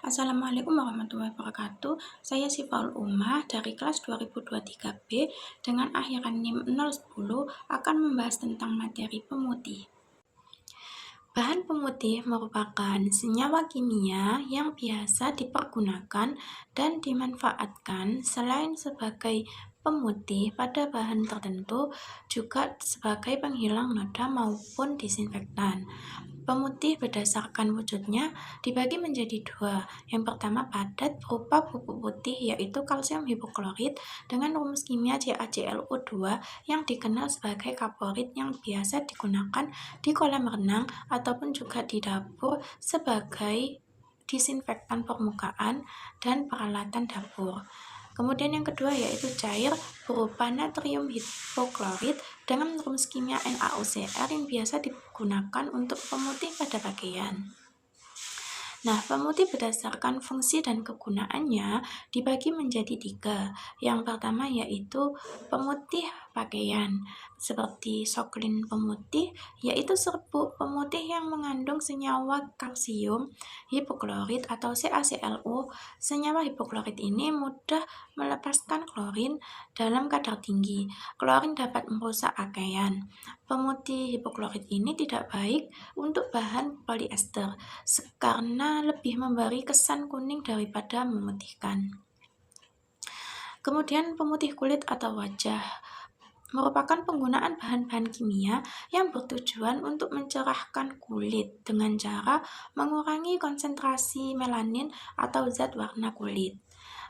Assalamualaikum warahmatullahi wabarakatuh. Saya Sifaul Umah dari kelas 2023B dengan akhiran NIM 010 akan membahas tentang materi pemutih. Bahan pemutih merupakan senyawa kimia yang biasa dipergunakan dan dimanfaatkan selain sebagai pemutih pada bahan tertentu, juga sebagai penghilang noda maupun disinfektan. Pemutih berdasarkan wujudnya dibagi menjadi dua. Yang pertama padat berupa bubuk putih yaitu kalsium hipoklorit dengan rumus kimia CaClO2 yang dikenal sebagai kaporit yang biasa digunakan di kolam renang ataupun juga di dapur sebagai disinfektan permukaan dan peralatan dapur. Kemudian yang kedua yaitu cair berupa natrium hipoklorit dengan rumus kimia NaOCr yang biasa digunakan untuk pemutih pada pakaian. Nah, pemutih berdasarkan fungsi dan kegunaannya dibagi menjadi tiga. Yang pertama yaitu pemutih pakaian, seperti Soklin pemutih, yaitu serbuk pemutih yang mengandung senyawa kalsium hipoklorit atau CaClO. Senyawa hipoklorit ini mudah melepaskan klorin dalam kadar tinggi. Klorin dapat merusak pakaian. Pemutih hipoklorit ini tidak baik untuk bahan polyester karena lebih memberi kesan kuning daripada memutihkan. Kemudian pemutih kulit atau wajah merupakan penggunaan bahan-bahan kimia yang bertujuan untuk mencerahkan kulit dengan cara mengurangi konsentrasi melanin atau zat warna kulit.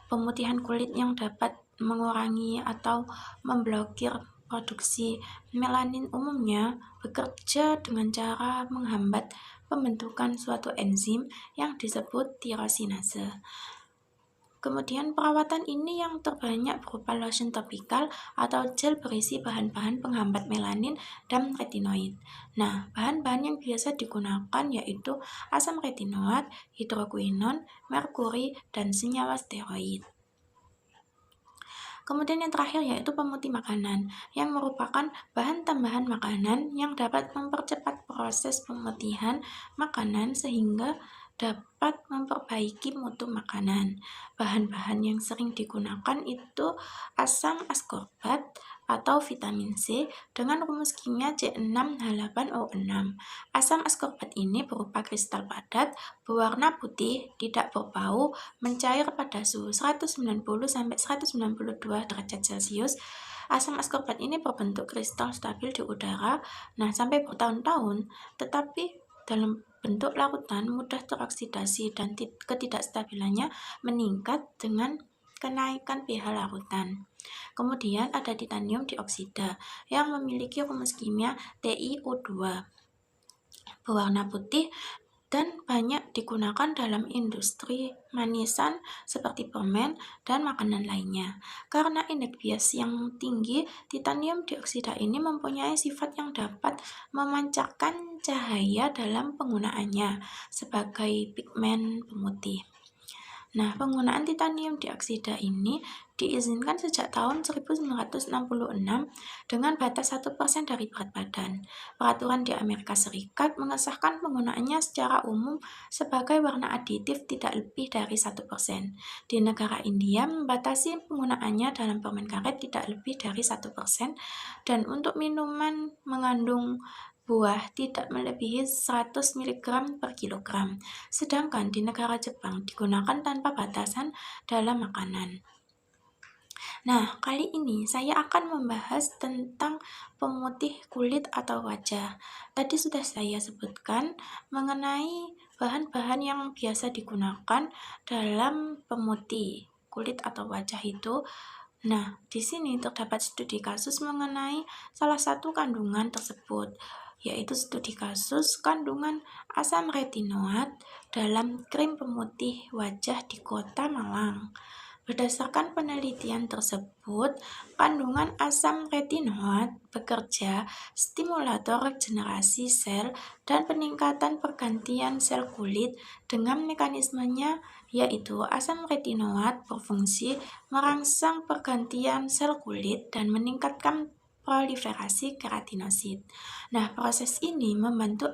Pemutihan kulit yang dapat mengurangi atau memblokir produksi melanin umumnya bekerja dengan cara menghambat pembentukan suatu enzim yang disebut tirosinase. Kemudian perawatan ini yang terbanyak berupa lotion topikal atau gel berisi bahan-bahan penghambat melanin dan retinoid. Nah, bahan-bahan yang biasa digunakan yaitu asam retinoat, hidrokuinon, merkuri, dan senyawa steroid. Kemudian yang terakhir yaitu pemutih makanan, yang merupakan bahan tambahan makanan yang dapat mempercepat proses pemutihan makanan sehingga dapat memperbaiki mutu makanan. Bahan-bahan yang sering digunakan itu asam askorbat atau vitamin C dengan rumus kimia C6H8O6. Asam askorbat ini berupa kristal padat, berwarna putih, tidak berbau, mencair pada suhu 190-192 derajat Celcius. Asam askorbat ini berbentuk kristal stabil di udara, sampai bertahun-tahun, tetapi dalam bentuk larutan mudah teroksidasi dan ketidakstabilannya meningkat dengan kenaikan pH larutan. Kemudian ada titanium dioksida yang memiliki rumus kimia TiO2 berwarna putih dan banyak digunakan dalam industri manisan seperti permen dan makanan lainnya. Karena indeks bias yang tinggi, titanium dioksida ini mempunyai sifat yang dapat memancarkan cahaya dalam penggunaannya sebagai pigmen pemutih. Nah, penggunaan titanium dioksida ini diizinkan sejak tahun 1966 dengan batas 1% dari berat badan. Peraturan di Amerika Serikat mengesahkan penggunaannya secara umum sebagai warna aditif tidak lebih dari 1%. Di negara India membatasi penggunaannya dalam permen karet tidak lebih dari 1%, dan untuk minuman mengandung buah tidak melebihi 100 mg per kilogram. Sedangkan di negara Jepang digunakan tanpa batasan dalam makanan. Nah, kali ini saya akan membahas tentang pemutih kulit atau wajah. Tadi sudah saya sebutkan mengenai bahan-bahan yang biasa digunakan dalam pemutih kulit atau wajah itu. Nah, di sini terdapat studi kasus mengenai salah satu kandungan tersebut, yaitu studi kasus kandungan asam retinoat dalam krim pemutih wajah di Kota Malang. Berdasarkan penelitian tersebut, kandungan asam retinoat bekerja stimulator regenerasi sel dan peningkatan pergantian sel kulit dengan mekanismenya yaitu asam retinoat berfungsi merangsang pergantian sel kulit dan meningkatkan proliferasi keratinosit. Nah, proses ini membantu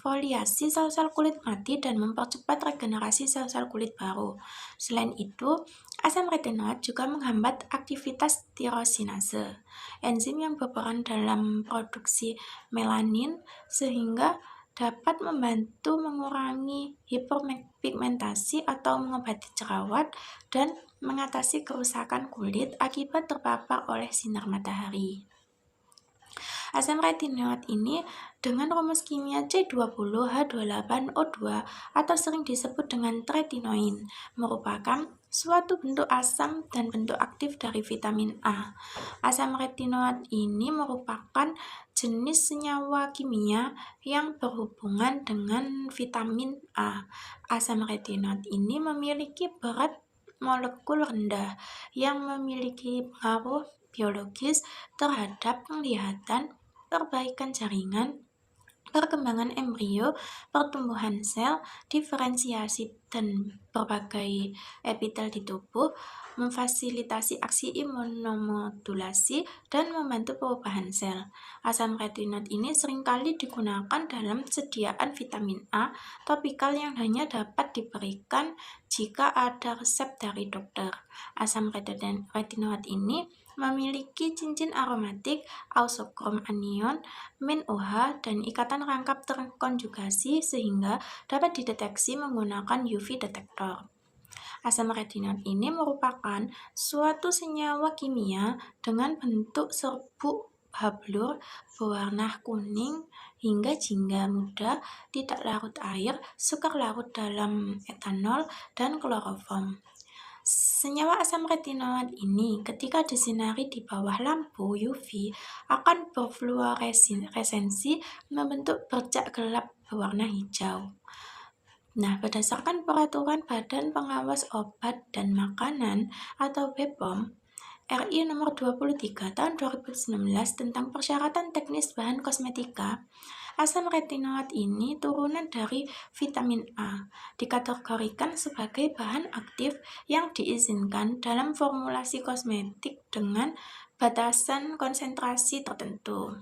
eksfoliasi sel-sel kulit mati dan mempercepat regenerasi sel-sel kulit baru. Selain itu, asam retinoid juga menghambat aktivitas tirosinase, enzim yang berperan dalam produksi melanin, sehingga dapat membantu mengurangi hiperpigmentasi atau mengobati jerawat dan mengatasi kerusakan kulit akibat terpapar oleh sinar matahari. Asam retinoid ini dengan rumus kimia C20H28O2 atau sering disebut dengan tretinoin merupakan suatu bentuk asam dan bentuk aktif dari vitamin A. Asam retinoid ini merupakan jenis senyawa kimia yang berhubungan dengan vitamin A. Asam retinoid ini memiliki berat molekul rendah yang memiliki pengaruh biologis terhadap penglihatan, perbaikan jaringan, perkembangan embrio, pertumbuhan sel, diferensiasi dan berbagai epitel di tubuh, memfasilitasi aksi imunomodulasi, dan membantu perubahan sel. Asam retinoid ini seringkali digunakan dalam sediaan vitamin A topikal yang hanya dapat diberikan jika ada resep dari dokter. Asam retinoid ini memiliki cincin aromatik, auxochrome anion, min OH, dan ikatan rangkap terkonjugasi sehingga dapat dideteksi menggunakan UV detektor. Asam retinoid ini merupakan suatu senyawa kimia dengan bentuk serbuk hablur berwarna kuning hingga jingga muda, tidak larut air, sukar larut dalam etanol, dan kloroform. Senyawa asam retinoid ini ketika disinari di bawah lampu UV akan berfluoresensi membentuk bercak gelap berwarna hijau. Nah, berdasarkan peraturan Badan Pengawas Obat dan Makanan atau BPOM RI nomor 23 tahun 2019 tentang persyaratan teknis bahan kosmetika, asam retinoid ini turunan dari vitamin A, dikategorikan sebagai bahan aktif yang diizinkan dalam formulasi kosmetik dengan batasan konsentrasi tertentu.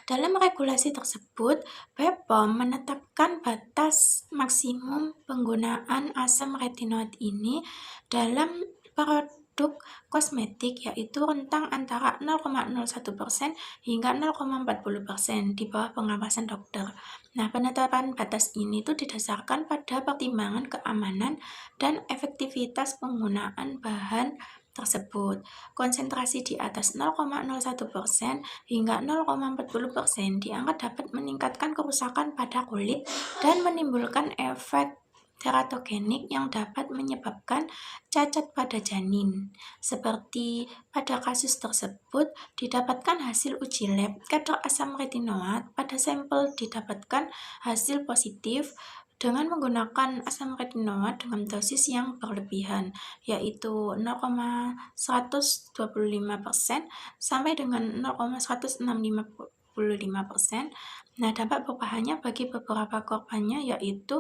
Dalam regulasi tersebut, BPOM menetapkan batas maksimum penggunaan asam retinoid ini dalam produk kosmetik yaitu rentang antara 0,01% hingga 0,40% di bawah pengawasan dokter. Nah, penetapan batas ini itu didasarkan pada pertimbangan keamanan dan efektivitas penggunaan bahan tersebut. Konsentrasi di atas 0,01% hingga 0,40% dianggap dapat meningkatkan kerusakan pada kulit dan menimbulkan efek teratogenik yang dapat menyebabkan cacat pada janin. Seperti pada kasus tersebut, didapatkan hasil uji lab kadar asam retinoid pada sampel didapatkan hasil positif dengan menggunakan asam retinoid dengan dosis yang berlebihan, yaitu 0,125% sampai dengan 0,165%. Nah, dampak berbahayanya bagi beberapa korbannya yaitu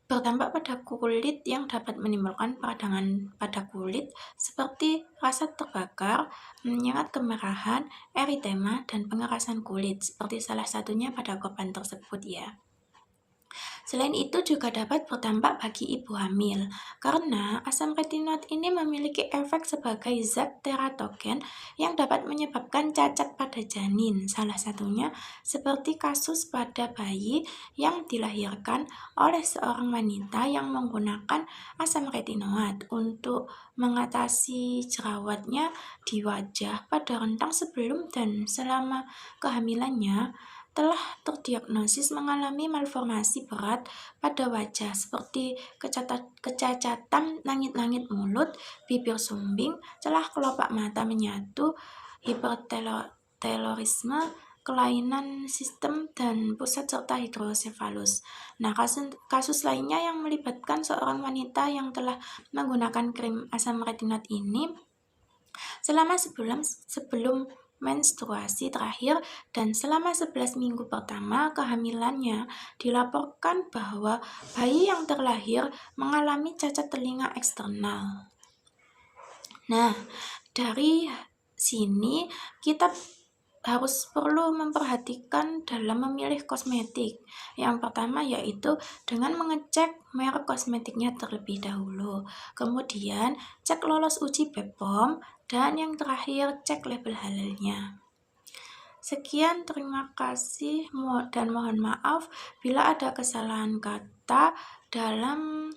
berdampak pada kulit yang dapat menimbulkan peradangan pada kulit seperti rasa terbakar, menyengat kemerahan, eritema, dan pengerasan kulit, seperti salah satunya pada korban tersebut ya. Selain itu juga dapat berdampak bagi ibu hamil, karena asam retinoid ini memiliki efek sebagai zat teratogen yang dapat menyebabkan cacat pada janin, salah satunya seperti kasus pada bayi yang dilahirkan oleh seorang wanita yang menggunakan asam retinoid untuk mengatasi jerawatnya di wajah pada rentang sebelum dan selama kehamilannya telah terdiagnosis mengalami malformasi berat pada wajah seperti kecacatan langit-langit mulut, bibir sumbing, celah kelopak mata menyatu, hipertelorisme, kelainan sistem dan pusat serta hidrosefalus. Nah, kasus lainnya yang melibatkan seorang wanita yang telah menggunakan krim asam retinoid ini selama sebelum menstruasi terakhir dan selama 11 minggu pertama kehamilannya dilaporkan bahwa bayi yang terlahir mengalami cacat telinga eksternal. Nah, dari sini kita harus perlu memperhatikan dalam memilih kosmetik. Yang pertama yaitu dengan mengecek merek kosmetiknya terlebih dahulu. Kemudian cek lolos uji BPOM dan yang terakhir cek label halalnya. Sekian, terima kasih dan mohon maaf bila ada kesalahan kata dalam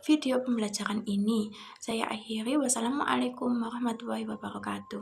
video pembelajaran ini. Saya akhiri, wassalamualaikum warahmatullahi wabarakatuh.